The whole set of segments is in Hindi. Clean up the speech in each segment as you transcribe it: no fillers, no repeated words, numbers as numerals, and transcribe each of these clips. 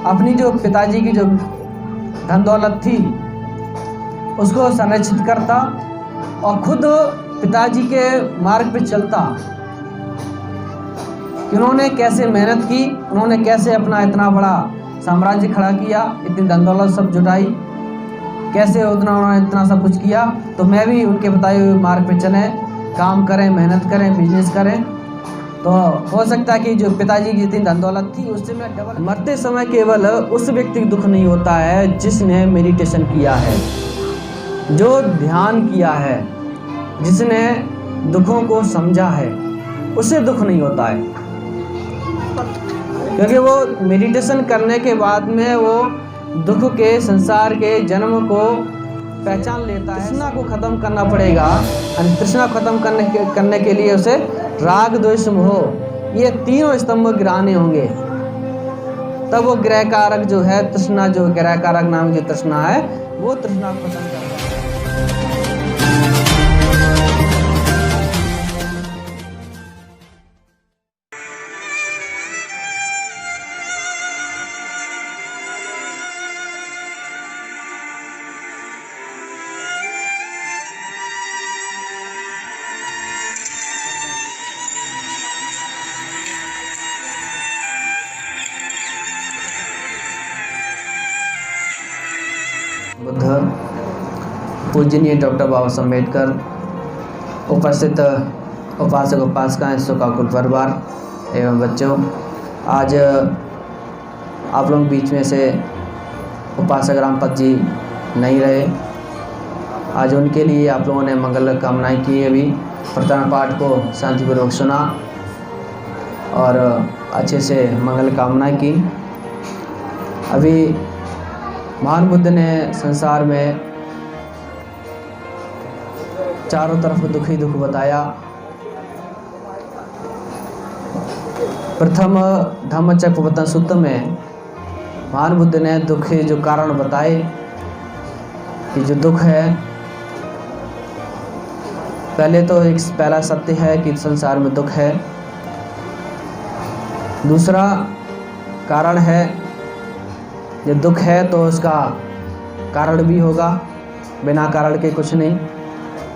अपनी जो पिताजी की जो धन दौलत थी उसको संरक्षित करता और खुद पिताजी के मार्ग पे चलता कि उन्होंने कैसे मेहनत की, उन्होंने कैसे अपना इतना बड़ा साम्राज्य खड़ा किया, इतनी धन दौलत सब जुटाई, कैसे उन्होंने इतना सब कुछ किया। तो मैं भी उनके बताए हुए मार्ग पे चलें, काम करें, मेहनत करें, बिजनेस करें, तो हो सकता है कि जो पिताजी की जितनी धन दौलत थी उससे मैं डबल। मरते समय केवल उस व्यक्ति को दुख नहीं होता है जिसने मेडिटेशन किया है, जो ध्यान किया है, जिसने दुखों को समझा है, उसे दुख नहीं होता है, क्योंकि वो मेडिटेशन करने के बाद में वो दुख के, संसार के जन्म को पहचान लेता है। तृष्णा को ख़त्म करना पड़ेगा, और तृष्णा ख़त्म करने के लिए उसे राग द्वेष मोह ये तीनों स्तंभ गिराने होंगे, तब वो ग्रह कारक जो है तृष्णा, जो ग्रह कारक नाम की तृष्णा है, वो तृष्णा को खत्म करता है। बुद्ध पूजनीय डॉक्टर बाबा साहब अम्बेडकर, उपस्थित उपासक उपासिकाएं, शोकाकुल परिवार एवं बच्चों, आज आप लोग बीच में से उपासक रामपत जी नहीं रहे। आज उनके लिए आप लोगों ने मंगल कामनाएं की। अभी प्रार्थना पाठ को शांतिपूर्वक सुना और अच्छे से मंगल कामनाएं की। अभी महान बुद्ध ने संसार में चारों तरफ दुख ही दुख बताया। प्रथम धम्मचक्कप्रवर्तन सूत्र में महान बुद्ध ने दुख के जो कारण बताए कि जो दुख है, पहले तो एक पहला सत्य है कि संसार में दुख है। दूसरा कारण है, जब दुख है तो उसका कारण भी होगा, बिना कारण के कुछ नहीं।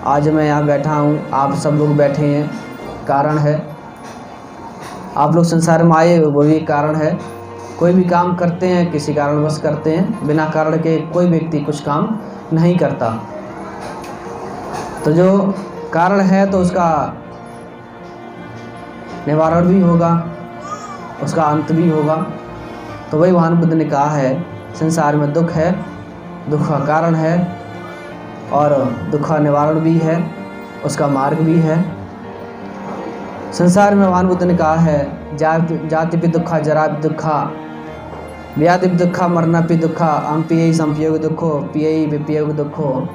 आज मैं यहाँ बैठा हूँ, आप सब लोग बैठे हैं, कारण है। आप लोग संसार में आए वो भी कारण है। कोई भी काम करते हैं किसी कारणवश करते हैं, बिना कारण के कोई व्यक्ति कुछ काम नहीं करता। तो जो कारण है तो उसका निवारण भी होगा, उसका अंत भी होगा। तो वही महान बुद्ध ने कहा है, संसार में दुख है, दुख का कारण है और दुख का निवारण भी है, उसका मार्ग भी है। संसार में महान बुद्ध ने कहा है, जाति भी दुखा, जरा भी दुखा, व्याधि भी दुखा, मरना भी दुखा, अम्पियई संपयोग दुखो, पियई विपयोग दुखो,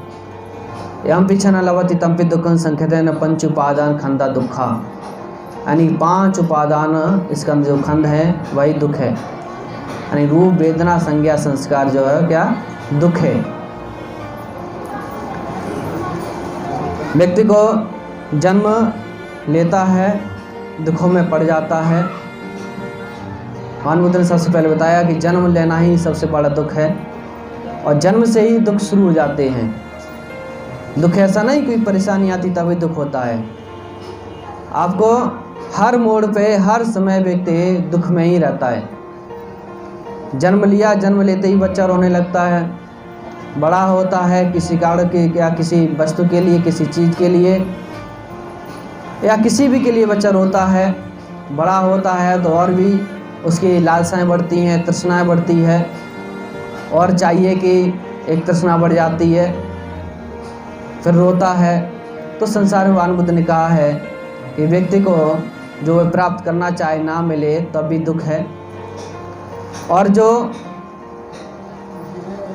यम पिछना लवति तंपि दुखन संख्यतेन पंच उपादान खंदा दुखा। यानी 5 उपादान इसका जो खंड है वही दुख है। यानी रूप, वेदना, संज्ञा, संस्कार जो है क्या दुख है। व्यक्ति को जन्म लेता है, दुखों में पड़ जाता है। महान बुद्ध ने सबसे पहले बताया कि जन्म लेना ही सबसे बड़ा दुख है, और जन्म से ही दुख शुरू हो जाते हैं। दुख ऐसा नहीं कोई परेशानी आती तभी दुख होता है। आपको हर मोड़ पे, हर समय व्यक्ति दुख में ही रहता है। जन्म लिया, जन्म लेते ही बच्चा रोने लगता है, बड़ा होता है किसी कारण के या किसी वस्तु के लिए, किसी चीज़ के लिए या किसी भी के लिए बच्चा रोता है। बड़ा होता है तो और भी उसकी लालसाएं बढ़ती हैं, तृष्णाएं बढ़ती है, और चाहिए कि एक तृष्णा बढ़ जाती है, फिर रोता है। तो संसार में महान बुद्ध ने कहा है कि व्यक्ति को जो प्राप्त करना चाहे ना मिले तब भी दुख है, और जो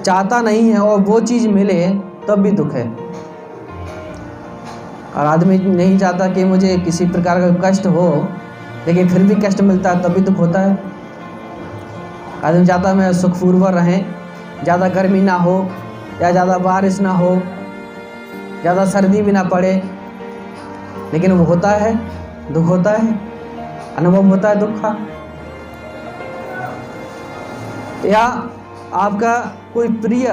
चाहता नहीं है और वो चीज़ मिले तब भी दुख है। और आदमी नहीं चाहता कि मुझे किसी प्रकार का कष्ट हो, लेकिन फिर भी कष्ट मिलता है तब भी दुख होता है। आदमी चाहता है मैं सुखपूर्वक रहें, ज़्यादा गर्मी ना हो या ज़्यादा बारिश ना हो, ज़्यादा सर्दी भी ना पड़े, लेकिन वो होता है, दुख होता है, अनुभव होता है दुख का। या आपका कोई प्रिय,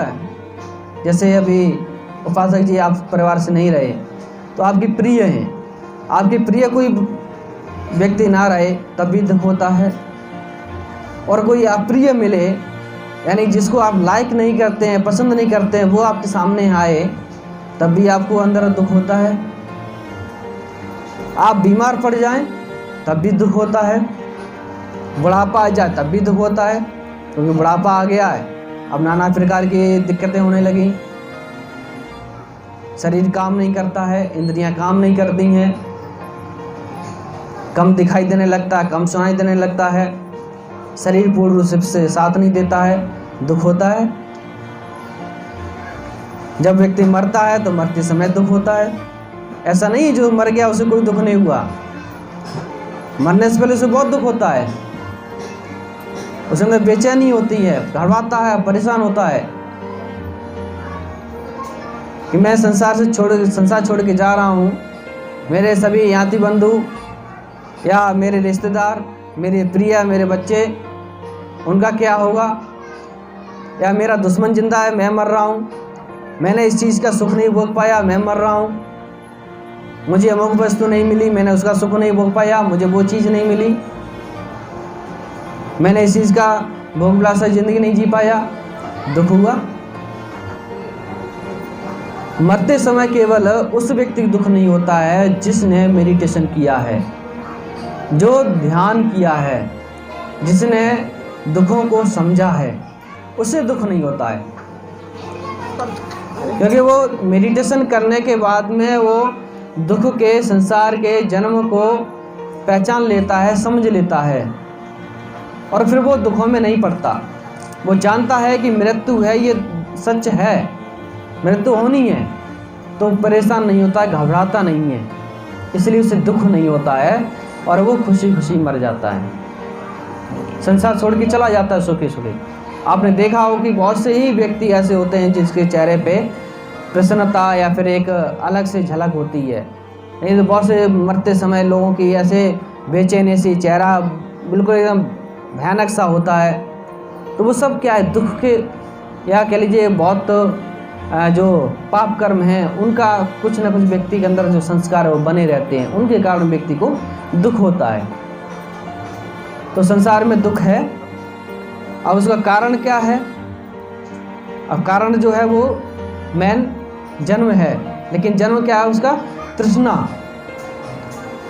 जैसे अभी उपासक जी आप परिवार से नहीं रहे तो आपके प्रिय हैं, आपके प्रिय कोई व्यक्ति ना रहे तब भी दुख होता है। और कोई अप्रिय मिले, यानी जिसको आप लाइक नहीं करते हैं, पसंद नहीं करते हैं, वो आपके सामने आए तब भी आपको अंदर दुख होता है। आप बीमार पड़ जाएं तब भी दुख होता है। बुढ़ापा आ जाए तब भी दुख होता है, क्योंकि बुढ़ापा आ गया है, अब नाना प्रकार की दिक्कतें होने लगी, शरीर काम नहीं करता है, इंद्रियां काम नहीं करती हैं, कम दिखाई देने लगता है, कम सुनाई देने लगता है, शरीर पूर्ण रूप से साथ नहीं देता है, दुख होता है। जब व्यक्ति मरता है तो मरते समय दुख होता है। ऐसा नहीं जो मर गया उसे कोई दुख नहीं हुआ, मरने से पहले उसे बहुत दुख होता है, उसे अंदर बेचैनी होती है, घबराता है, परेशान होता है कि मैं संसार छोड़ के जा रहा हूँ, मेरे सभी याति बंधु या मेरे रिश्तेदार, मेरे प्रिय, मेरे बच्चे, उनका क्या होगा, या मेरा दुश्मन जिंदा है, मैं मर रहा हूँ, मैंने इस चीज़ का सुख नहीं भोग पाया, मैं मर रहा हूँ, मुझे अमुक वस्तु नहीं मिली, मैंने उसका सुख नहीं भोग पाया, मुझे वो चीज़ नहीं मिली, मैंने इस चीज़ का भोग विलासा जिंदगी नहीं जी पाया, दुख हुआ। मरते समय केवल उस व्यक्ति को दुख नहीं होता है जिसने मेडिटेशन किया है, जो ध्यान किया है, जिसने दुखों को समझा है, उसे दुख नहीं होता है, क्योंकि वो मेडिटेशन करने के बाद में वो दुख के, संसार के जन्म को पहचान लेता है, समझ लेता है, और फिर वो दुखों में नहीं पड़ता। वो जानता है कि मृत्यु है, ये सच है, मृत्यु होनी है, तो परेशान नहीं होता है, घबराता नहीं है, इसलिए उसे दुख नहीं होता है और वो खुशी खुशी मर जाता है, संसार छोड़ के चला जाता है सुखी सुखी। आपने देखा हो कि बहुत से ही व्यक्ति ऐसे होते हैं जिसके चेहरे पे प्रसन्नता या फिर एक अलग से झलक होती है, नहीं तो बहुत से मरते समय लोगों की ऐसे बेचैनी सी, चेहरा बिल्कुल एकदम भयानक सा होता है। तो वो सब क्या है, दुख के, या कह लीजिए बहुत जो पाप कर्म हैं उनका कुछ ना कुछ व्यक्ति के अंदर जो संस्कार है वो बने रहते हैं, उनके कारण व्यक्ति को दुख होता है। तो संसार में दुख है। अब उसका कारण क्या है? अब कारण जो है वो मेन जन्म है, लेकिन जन्म क्या है उसका? तृष्णा,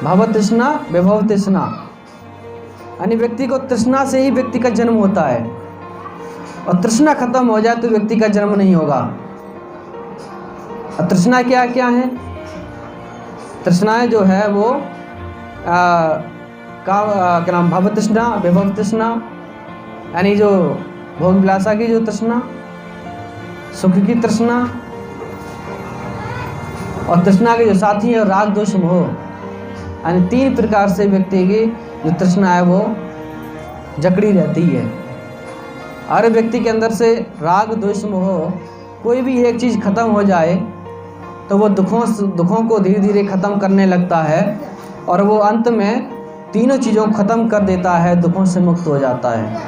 भव तृष्णा, विभव तृष्णा, यानी व्यक्ति को तृष्णा से ही व्यक्ति का जन्म होता है, और तृष्णा खत्म हो जाए तो व्यक्ति का जन्म नहीं होगा। तृष्णा क्या क्या है? तृष्णाएं जो है वो क्या नाम, भव तृष्णा, विभव तृष्णा, यानी जो भोग विलासा की जो तृष्णा, सुख की तृष्णा, और तृष्णा के जो साथी है राग दोष मोह, यानी तीन प्रकार से व्यक्ति की जो तृष्णा है वो जकड़ी रहती है। हर व्यक्ति के अंदर से राग द्वेष मोह, कोई भी एक चीज़ खत्म हो जाए तो वो दुखों को धीरे धीरे ख़त्म करने लगता है, और वो अंत में तीनों चीज़ों को ख़त्म कर देता है, दुखों से मुक्त हो जाता है।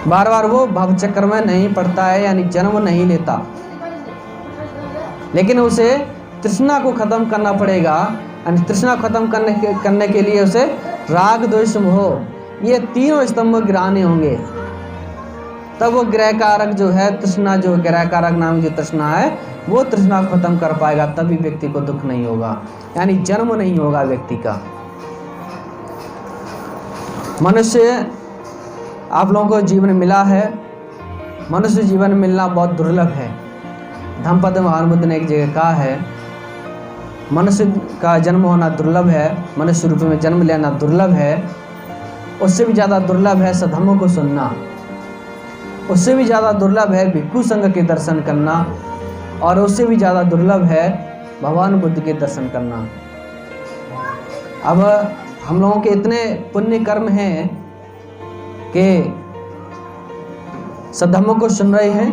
बार बार वो भव चक्र में नहीं पड़ता है, यानी जन्म नहीं लेता, लेकिन उसे तृष्णा को ख़त्म करना पड़ेगा। यानी तृष्णा खत्म करने के लिए उसे राग द्वेष मोह, ये तीनों स्तंभ गिराने होंगे, तब वो ग्रह कारक जो है तृष्णा, जो ग्रह कारक नाम जो तृष्णा है वो तृष्णा को खत्म कर पाएगा, तभी व्यक्ति को दुख नहीं होगा, यानी जन्म नहीं होगा व्यक्ति का। मनुष्य आप लोगों को जीवन मिला है, मनुष्य जीवन मिलना बहुत दुर्लभ है। धम्मपद महान बुद्ध ने एक जगह कहा है, मनुष्य का जन्म होना दुर्लभ है, मनुष्य रूप में जन्म लेना दुर्लभ है, उससे भी ज़्यादा दुर्लभ है सधम्मों को सुनना, उससे भी ज़्यादा दुर्लभ है भिक्षु संघ के दर्शन करना, और उससे भी ज़्यादा दुर्लभ है भगवान बुद्ध के दर्शन करना। अब हम लोगों के इतने पुण्य कर्म हैं कि सधम्मों को सुन रहे हैं,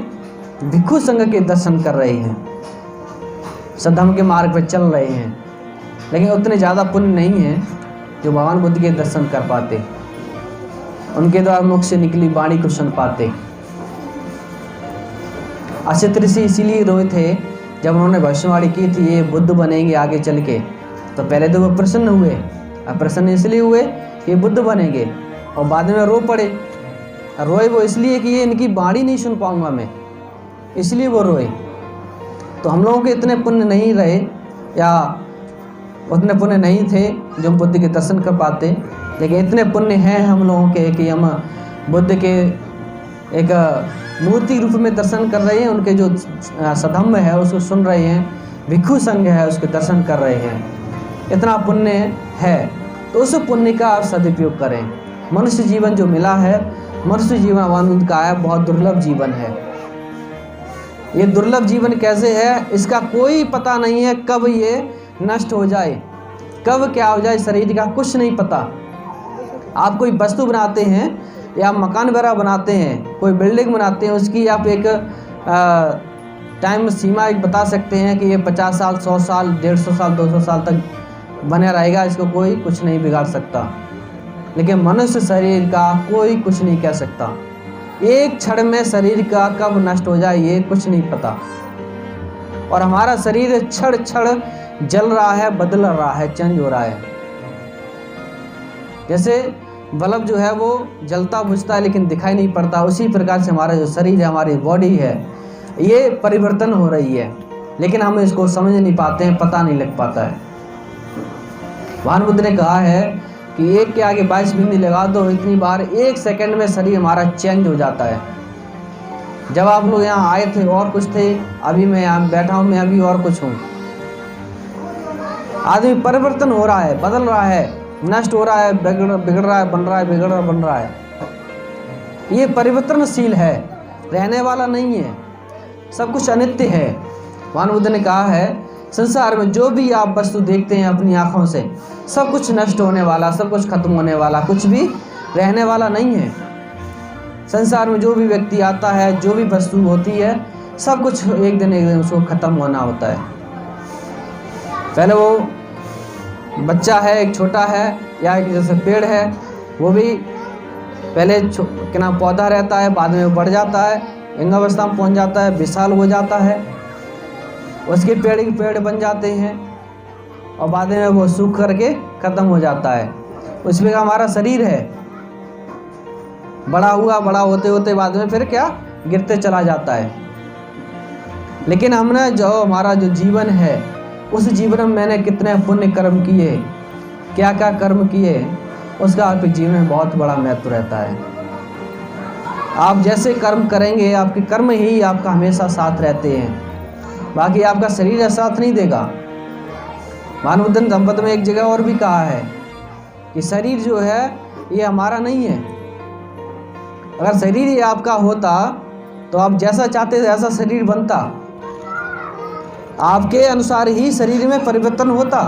भिक्षु संघ के दर्शन कर रहे हैं, सधम्म के मार्ग पर चल रहे हैं, लेकिन उतने ज़्यादा पुण्य नहीं है जो भगवान बुद्ध के दर्शन कर पाते। उनके द्वारा मुख से निकली वाणी को सुन पाते। असित ऋषि इसीलिए रोए थे जब उन्होंने भविष्यवाणी की थी ये बुद्ध बनेंगे आगे चल के, तो पहले तो वो प्रसन्न हुए, अब प्रसन्न इसलिए हुए कि ये बुद्ध बनेंगे, और बाद में रो पड़े। रोए वो इसलिए कि ये इनकी वाणी नहीं सुन पाऊंगा मैं, इसलिए वो रोए। तो हम लोगों के इतने पुण्य नहीं रहे या उतने पुण्य नहीं थे जो हम बुद्ध के दर्शन कर पाते, लेकिन इतने पुण्य हैं हम लोगों के कि हम बुद्ध के एक मूर्ति रूप में दर्शन कर रहे हैं, उनके जो सधम्म है उसको सुन रहे हैं, भिक्षु संघ है उसके दर्शन कर रहे हैं। इतना पुण्य है तो उस पुण्य का आप सदुपयोग करें। मनुष्य जीवन जो मिला है, मनुष्य जीवन आनंद का है, बहुत दुर्लभ जीवन है। ये दुर्लभ जीवन कैसे है इसका कोई पता नहीं है, कब ये नष्ट हो जाए, कब क्या हो जाए शरीर का कुछ नहीं पता। आप कोई वस्तु बनाते हैं या मकान वगैरह बनाते हैं, कोई बिल्डिंग बनाते हैं, उसकी आप एक टाइम सीमा एक बता सकते हैं कि ये 50 साल 100 साल 150 साल 200 साल तक बने रहेगा, इसको कोई कुछ नहीं बिगाड़ सकता। लेकिन मनुष्य शरीर का कोई कुछ नहीं कह सकता। एक क्षण में शरीर का कब नष्ट हो जाए ये कुछ नहीं पता। और हमारा शरीर क्षण क्षण जल रहा है, बदल रहा है, चेंज हो रहा है। जैसे बल्ब जो है वो जलता बुझता है लेकिन दिखाई नहीं पड़ता, उसी प्रकार से हमारा जो शरीर है, हमारी बॉडी है, ये परिवर्तन हो रही है, लेकिन हम इसको समझ नहीं पाते हैं, पता नहीं लग पाता है। भगवान बुद्ध ने कहा है कि एक के आगे 22 बिंदी लगा दो, इतनी बार 1 सेकंड में शरीर हमारा चेंज हो जाता है। जब आप लोग यहाँ आए थे और कुछ थे, अभी मैं यहाँ बैठा हूँ, मैं अभी और कुछ हूँ। आदमी परिवर्तन हो रहा है, बदल रहा है, नष्ट हो रहा है, बिगड़ रहा है, बन रहा है, बिगड़ रहा है, बन रहा है। ये परिवर्तनशील है, रहने वाला नहीं है, सब कुछ अनित्य है। भगवान बुद्ध ने कहा है संसार में जो भी आप वस्तु देखते हैं अपनी आँखों से, सब कुछ नष्ट होने वाला, सब कुछ खत्म होने वाला, कुछ भी रहने वाला नहीं है। संसार में जो भी व्यक्ति आता है, जो भी वस्तु होती है, सब कुछ एक दिन उसको खत्म होना होता है। पहले वो बच्चा है, एक छोटा है, या एक जैसे पेड़ है, वो भी पहले क्या पौधा रहता है, बाद में वो बढ़ जाता है, अंगावस्था में पहुंच जाता है, विशाल हो जाता है, उसके पेड़ बन जाते हैं, और बाद में वो सूख करके ख़त्म हो जाता है। उसमें हमारा शरीर है, बड़ा हुआ, बड़ा होते होते बाद में फिर क्या गिरते चला जाता है। लेकिन हमने जो हमारा जो जीवन है, उस जीवन में मैंने कितने पुण्य कर्म किए, क्या क्या कर्म किए, उसका आपके जीवन में बहुत बड़ा महत्व रहता है। आप जैसे कर्म करेंगे, आपके कर्म ही आपका हमेशा साथ रहते हैं, बाकी आपका शरीर साथ नहीं देगा। भगवान बुद्ध ने संपद में एक जगह और भी कहा है कि शरीर जो है ये हमारा नहीं है। अगर शरीर ये आपका होता तो आप जैसा चाहते ऐसा शरीर बनता, आपके अनुसार ही शरीर में परिवर्तन होता।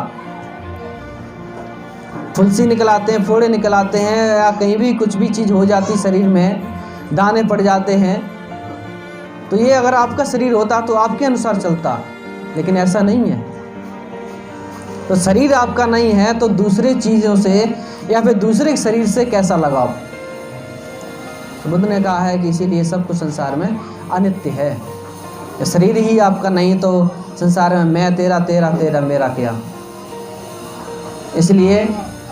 फुंसी निकल आते हैं, फोड़े निकल आते हैं, या कहीं भी कुछ भी चीज़ हो जाती शरीर में, दाने पड़ जाते हैं, तो ये अगर आपका शरीर होता तो आपके अनुसार चलता, लेकिन ऐसा नहीं है। तो शरीर आपका नहीं है तो दूसरे चीज़ों से या फिर दूसरे शरीर से कैसा लगाव। तो बुद्ध ने कहा है कि इसीलिए सब कुछ संसार में अनित्य है। शरीर ही आपका नहीं तो संसार में मैं तेरा तेरा तेरा मेरा क्या। इसलिए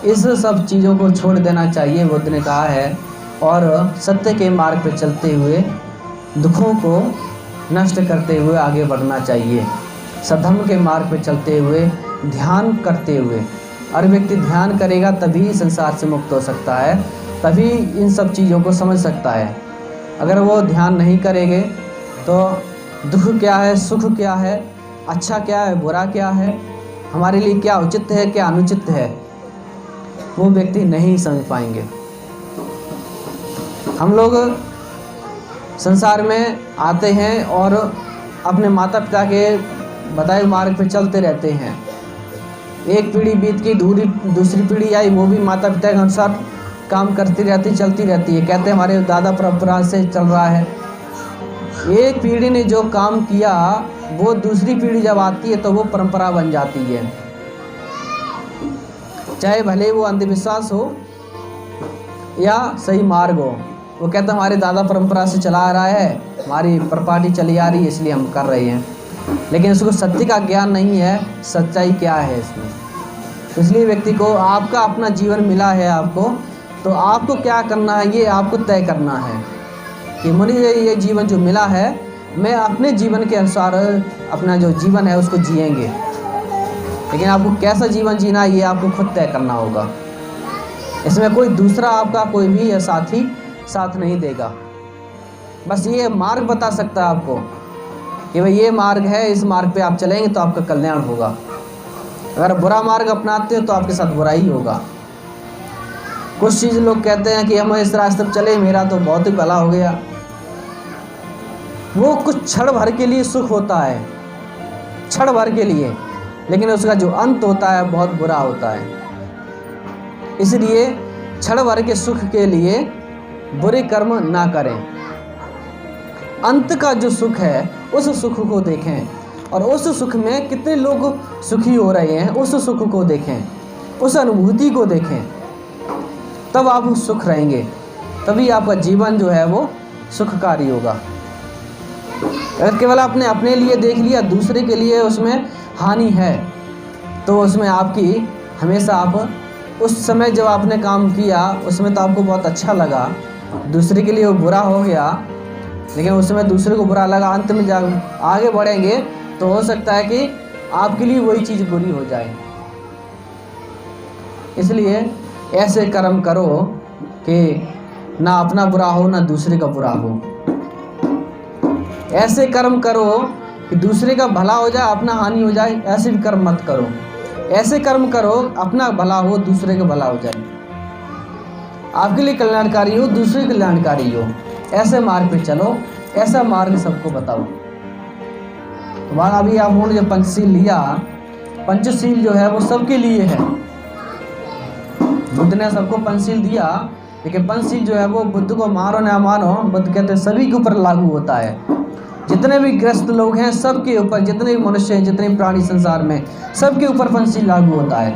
इस सब चीज़ों को छोड़ देना चाहिए, बुद्ध ने कहा है, और सत्य के मार्ग पर चलते हुए दुखों को नष्ट करते हुए आगे बढ़ना चाहिए। सद्धर्म के मार्ग पर चलते हुए, ध्यान करते हुए, हर व्यक्ति ध्यान करेगा तभी संसार से मुक्त हो सकता है, तभी इन सब चीज़ों को समझ सकता है। अगर वो ध्यान नहीं करेंगे तो दुख क्या है, सुख क्या है, अच्छा क्या है, बुरा क्या है, हमारे लिए क्या उचित है, क्या अनुचित है, वो व्यक्ति नहीं समझ पाएंगे। हम लोग संसार में आते हैं और अपने माता पिता के बताए मार्ग पर चलते रहते हैं। एक पीढ़ी बीत की दूसरी पीढ़ी आई, वो भी माता पिता के अनुसार काम करती रहती, चलती रहती है। कहते हैं हमारे दादा परंपरा से चल रहा है। एक पीढ़ी ने जो काम किया वो दूसरी पीढ़ी जब आती है तो वो परंपरा बन जाती है। चाहे भले वो अंधविश्वास हो, या सही मार्ग हो। वो कहते हैं हमारे दादा परंपरा से चला आ रहा है, हमारी प्रॉपर्टी चली आ रही है इसलिए हम कर रहे हैं, लेकिन उसको सत्य का ज्ञान नहीं है, सच्चाई क्या है इसमें। इसलिए व्यक्ति को आपका अपना जीवन मिला है आपको, तो आपको क्या करना है ये आपको तय करना है कि मुझे ये जीवन जो मिला है मैं अपने जीवन के अनुसार अपना जो जीवन है उसको जिएंगे, लेकिन आपको कैसा जीवन जीना है ये आपको खुद तय करना होगा। इसमें कोई दूसरा आपका कोई भी साथी साथ नहीं देगा। बस ये मार्ग बता सकता है आपको कि भाई ये मार्ग है, इस मार्ग पे आप चलेंगे तो आपका कल्याण होगा। अगर बुरा मार्ग अपनाते हो तो आपके साथ बुरा ही होगा। कुछ चीज़ लोग कहते हैं कि हम इस रास्ते पर चले मेरा तो बहुत ही भला हो गया, वो कुछ क्षण भर के लिए सुख होता है, क्षण भर के लिए, लेकिन उसका जो अंत होता है बहुत बुरा होता है। इसलिए क्षण भर के सुख के लिए बुरे कर्म ना करें। अंत का जो सुख है उस सुख को देखें, और उस सुख में कितने लोग सुखी हो रहे हैं उस सुख को देखें, उस अनुभूति को देखें, तब आप सुख रहेंगे, तभी आपका जीवन जो है वो सुखकारी होगा। अगर केवल आपने अपने लिए देख लिया, दूसरे के लिए उसमें हानि है, तो उसमें आपकी हमेशा आप उस समय जब आपने काम किया उसमें तो आपको बहुत अच्छा लगा, दूसरे के लिए वो बुरा हो गया, लेकिन उसमें दूसरे को बुरा लगा, अंत में जब आगे बढ़ेंगे तो हो सकता है कि आपके लिए वही चीज़ बुरी हो जाए। इसलिए ऐसे कर्म करो कि ना अपना बुरा हो ना दूसरे का बुरा हो। ऐसे कर्म करो कि दूसरे का भला हो जाए अपना हानि हो जाए, ऐसे भी कर्म मत करो। ऐसे कर्म करो अपना भला हो दूसरे का भला हो जाए, आपके लिए कल्याणकारी हो दूसरे कल्याणकारी हो। ऐसे मार्ग पे चलो, ऐसा मार्ग सबको बताओ। तो वहाँ अभी आपने जो पंचशील लिया, पंचशील जो है वो सबके लिए है। बुद्ध ने सबको पंचशील दिया, लेकिन पंचशील जो है वो बुद्ध को मानो ना मानो, बुद्ध कहते हैं सभी के ऊपर लागू होता है। जितने भी ग्रस्त लोग हैं सबके ऊपर, जितने भी मनुष्य हैं, जितने भी प्राणी संसार में, सबके ऊपर पंचशील लागू होता है।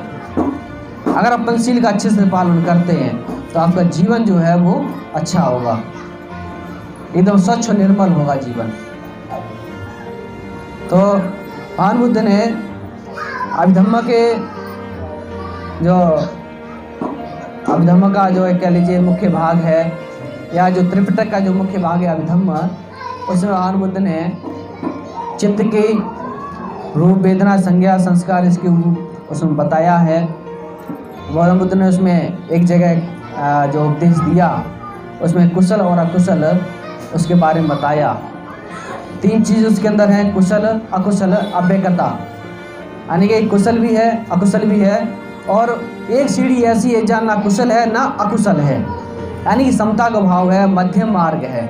अगर आप पंचशील का अच्छे से पालन करते हैं तो आपका जीवन जो है वो अच्छा होगा, एकदम स्वच्छ और निर्मल होगा जीवन। तो महान बुद्ध ने अभिधम्म के जो अभिधम्म का जो कह लीजिए मुख्य भाग है, या जो त्रिपिटक का जो मुख्य भाग है अभिधम्म, उसमें महान बुद्ध ने चित्त की रूप वेदना संज्ञा संस्कार इसके उसमें बताया है। गौतम बुद्ध ने उसमें एक जगह जो उपदेश दिया उसमें कुशल और अकुशल उसके बारे में बताया। 3 चीज़ उसके अंदर हैं, कुशल अकुशल अव्यक्तता, यानी कि कुशल भी है अकुशल भी है, और एक सीढ़ी ऐसी है जहाँ ना कुशल है ना अकुशल है, यानी कि समता का भाव है, मध्यम मार्ग है।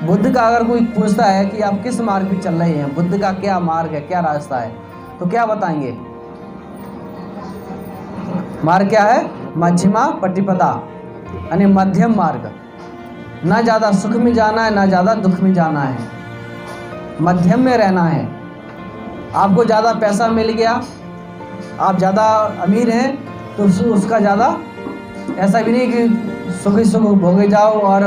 बुद्ध का अगर कोई पूछता है कि आप किस मार्ग पे चल रहे हैं, बुद्ध का क्या मार्ग है, क्या रास्ता है, तो क्या बताएंगे? मार्ग क्या है? मध्यमा पटिपदा, यानी मध्यम मार्ग। ना ज़्यादा सुख में जाना है ना ज़्यादा दुख में जाना है, मध्यम में रहना है। आपको ज़्यादा पैसा मिल गया, आप ज़्यादा अमीर हैं, तो उसका ज़्यादा ऐसा भी नहीं कि सुख ही सुख भोगे जाओ और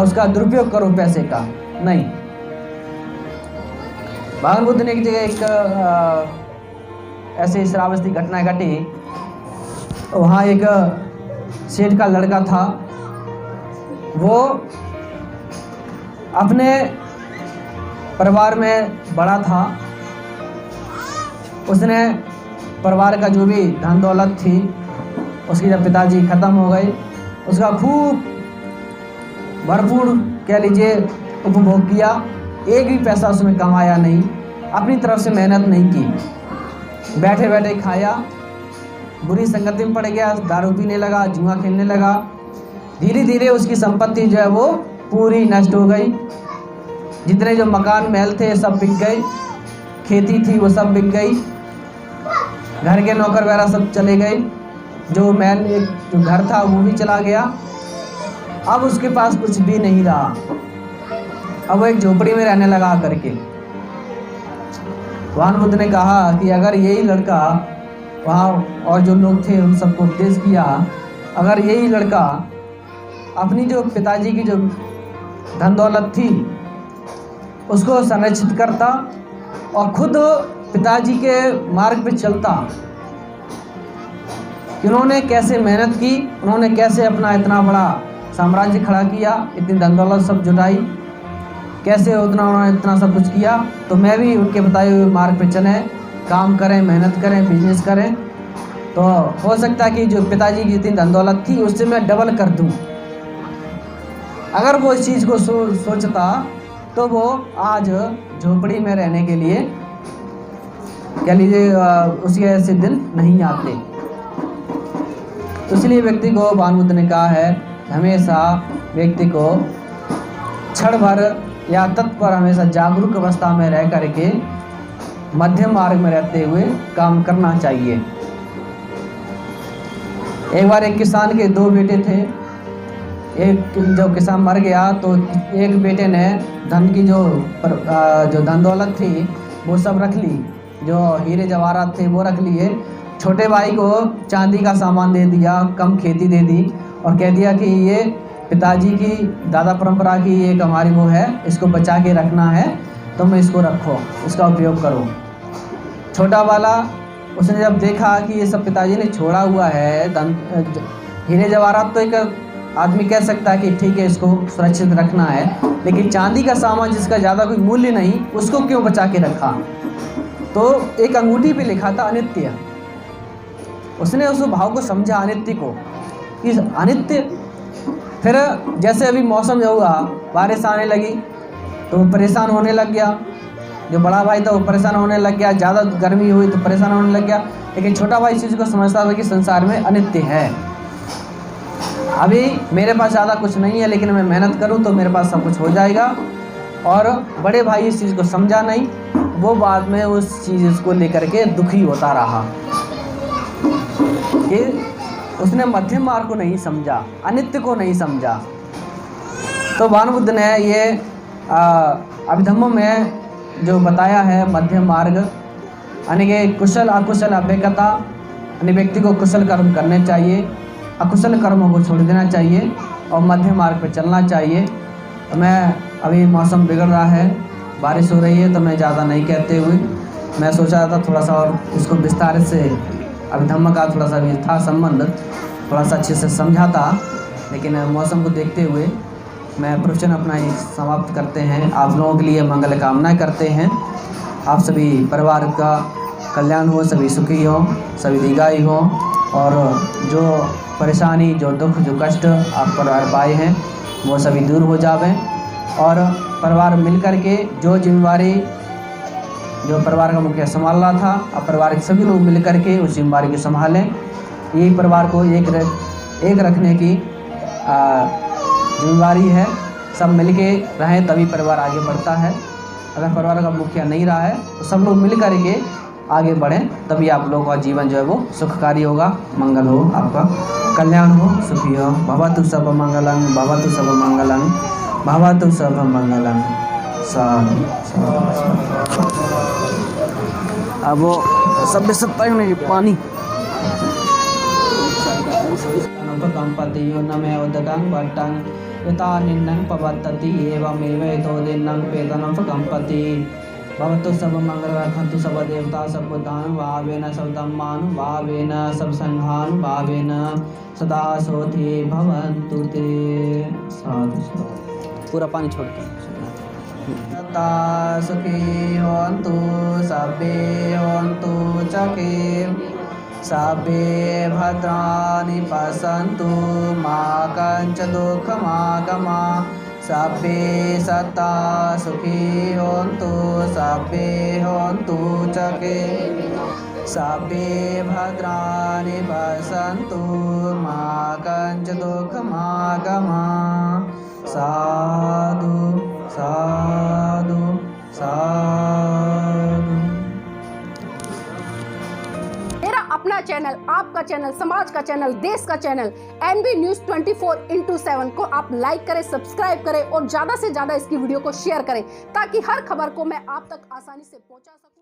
उसका दुरुपयोग करो पैसे का, नहीं। भगवान बुद्ध ने एक जगह एक ऐसे श्रावस्ती घटना घटी। वहाँ एक सेठ का लड़का था, वो अपने परिवार में बड़ा था। उसने परिवार का जो भी धन दौलत थी, उसके जब पिताजी ख़त्म हो गए, उसका खूब भरपूर कह लीजिए उपभोग किया, एक भी पैसा उसमें कमाया नहीं, अपनी तरफ से मेहनत नहीं की, बैठे बैठे खाया, बुरी संगति में पड़ गया, दारू पीने लगा, जुआ खेलने लगा। धीरे धीरे उसकी संपत्ति जो है वो पूरी नष्ट हो गई। जितने जो मकान महल थे सब बिक गए, खेती थी वो सब बिक गई, घर के नौकर वगैरह सब चले गए, जो महल एक जो घर था वो भी चला गया। अब उसके पास कुछ भी नहीं रहा, अब वो एक झोपड़ी में रहने लगा करके। भगवान बुद्ध ने कहा कि अगर यही लड़का वहाँ और जो लोग थे उन सबको उपदेश किया, अगर यही लड़का अपनी जो पिताजी की जो धन दौलत थी उसको संरक्षित करता और खुद पिताजी के मार्ग पे चलता कि उन्होंने कैसे मेहनत की, उन्होंने कैसे अपना इतना बड़ा साम्राज्य खड़ा किया, इतनी धन दौलत सब जुटाई, कैसे उन्होंने इतना सब कुछ किया, तो मैं भी उनके बताए हुए मार्ग पे चलें, काम करें, मेहनत करें, बिजनेस करें, तो हो सकता है कि जो पिताजी की जितनी धन दौलत थी उससे मैं डबल कर दूं। अगर वो इस चीज़ को सोचता तो वो आज झोपड़ी में रहने के लिए कह लीजिए उसके ऐसे दिन नहीं आते। तो इसलिए व्यक्ति को भगवान बुद्ध ने कहा है हमेशा व्यक्ति को क्षण भर या तत्पर हमेशा जागरूक अवस्था में रह करके मध्यम मार्ग में रहते हुए काम करना चाहिए। एक बार एक किसान के 2 बेटे थे। एक जब किसान मर गया तो एक बेटे ने धन की जो धन दौलत थी वो सब रख ली, जो हीरे जवाहरात थे वो रख लिए। छोटे भाई को चांदी का सामान दे दिया, कम खेती दे दी और कह दिया कि ये पिताजी की दादा परंपरा की एक हमारी वो है, इसको बचा के रखना है, तुम इसको रखो, इसका उपयोग करो। छोटा वाला उसने जब देखा कि ये सब पिताजी ने छोड़ा हुआ है धन हीरे जवाहरात, तो एक आदमी कह सकता है कि ठीक है इसको सुरक्षित रखना है, लेकिन चांदी का सामान जिसका ज़्यादा कोई मूल्य नहीं उसको क्यों बचा के रखा। तो एक अंगूठी पे लिखा था अनित्य। उसने उस भाव को समझा अनित्य को कि अनित्य। फिर जैसे अभी मौसम जो हुआ बारिश आने लगी तो वो परेशान होने लग गया। जो बड़ा भाई था वो परेशान होने लग गया, ज़्यादा गर्मी हुई तो परेशान होने लग गया। लेकिन छोटा भाई इस चीज़ को समझता था कि संसार में अनित्य है, अभी मेरे पास ज़्यादा कुछ नहीं है लेकिन मैं मेहनत करूं तो मेरे पास सब कुछ हो जाएगा। और बड़े भाई इस चीज़ को समझा नहीं, वो बाद में उस चीज़ को लेकर के दुखी होता रहा कि उसने मध्यम मार्ग को नहीं समझा, अनित्य को नहीं समझा। तो भगवान बुद्ध ने ये अभिधम्म में जो बताया है मध्यम मार्ग, यानी कि कुशल अकुशल अपेक्षता, यानी व्यक्ति को कुशल कर्म करने चाहिए, अकुशल कर्मों को छोड़ देना चाहिए और मध्यम मार्ग पर चलना चाहिए। तो मैं अभी मौसम बिगड़ रहा है, बारिश हो रही है, तो मैं ज़्यादा नहीं कहते हुए मैं सोचा था थोड़ा सा और इसको विस्तार से अभिधम्म का थोड़ा सा भी था संबंध, थोड़ा सा अच्छे से समझा था, लेकिन मौसम को देखते हुए मैं प्रवचन अपना ही समाप्त करते हैं। आप लोगों के लिए मंगल कामना करते हैं, आप सभी परिवार का कल्याण हो, सभी सुखी हो, सभी दीर्घायु हो और जो परेशानी, जो दुख, जो कष्ट आप परिवार पाए हैं वो सभी दूर हो जावें और परिवार मिलकर के जो जिम्मेवारी जो परिवार का मुखिया संभाल रहा था, अब परिवार के सभी लोग मिलकर के उस जिम्मेवारी को संभालें। यही परिवार को एक रखने की जिम्मेवारी है, सब मिलके रहें तभी परिवार आगे बढ़ता है। अगर परिवार का मुखिया नहीं रहा है तो सब लोग मिल कर के आगे बढ़ें, तभी आप लोगों का जीवन जो है वो सुखकारी होगा, मंगल हो, आपका कल्याण हो, सुखी हो। भवतु सब मंगलम, भवतु सब मंगलम, भवतु सब मंगलम। साधु साधु। अब वो सब में पानी कंपति नमे उदकं वट्टं यथा निन्नं पवत्तति एवमेव इतो दिन्नं पेदनं कंपति। भवतु सब मंगल रखन्तु सब देवता सब बुद्धानुभावेन सब धम्मानुभावेन सब संघानुभावेन सदा सोते भवन्तु ते। साधु साधु। पूरा पानी छोड़ के सदा सुखी होन्तु सबे होन्तु चके सबे भद्राणि पश्यन्तु मा कञ्च दुःखमागमा सबे सदा सुखी होन्तु सबे होन्तु चके सबे भद्राणि पश्यन्तु मा कञ्च दुःखमागमा। साधु साधु साधु। मेरा अपना चैनल, आपका चैनल, समाज का चैनल, देश का चैनल NB News 24/7 को आप लाइक करें, सब्सक्राइब करें और ज्यादा से ज्यादा इसकी वीडियो को शेयर करें ताकि हर खबर को मैं आप तक आसानी से पहुंचा सकूं।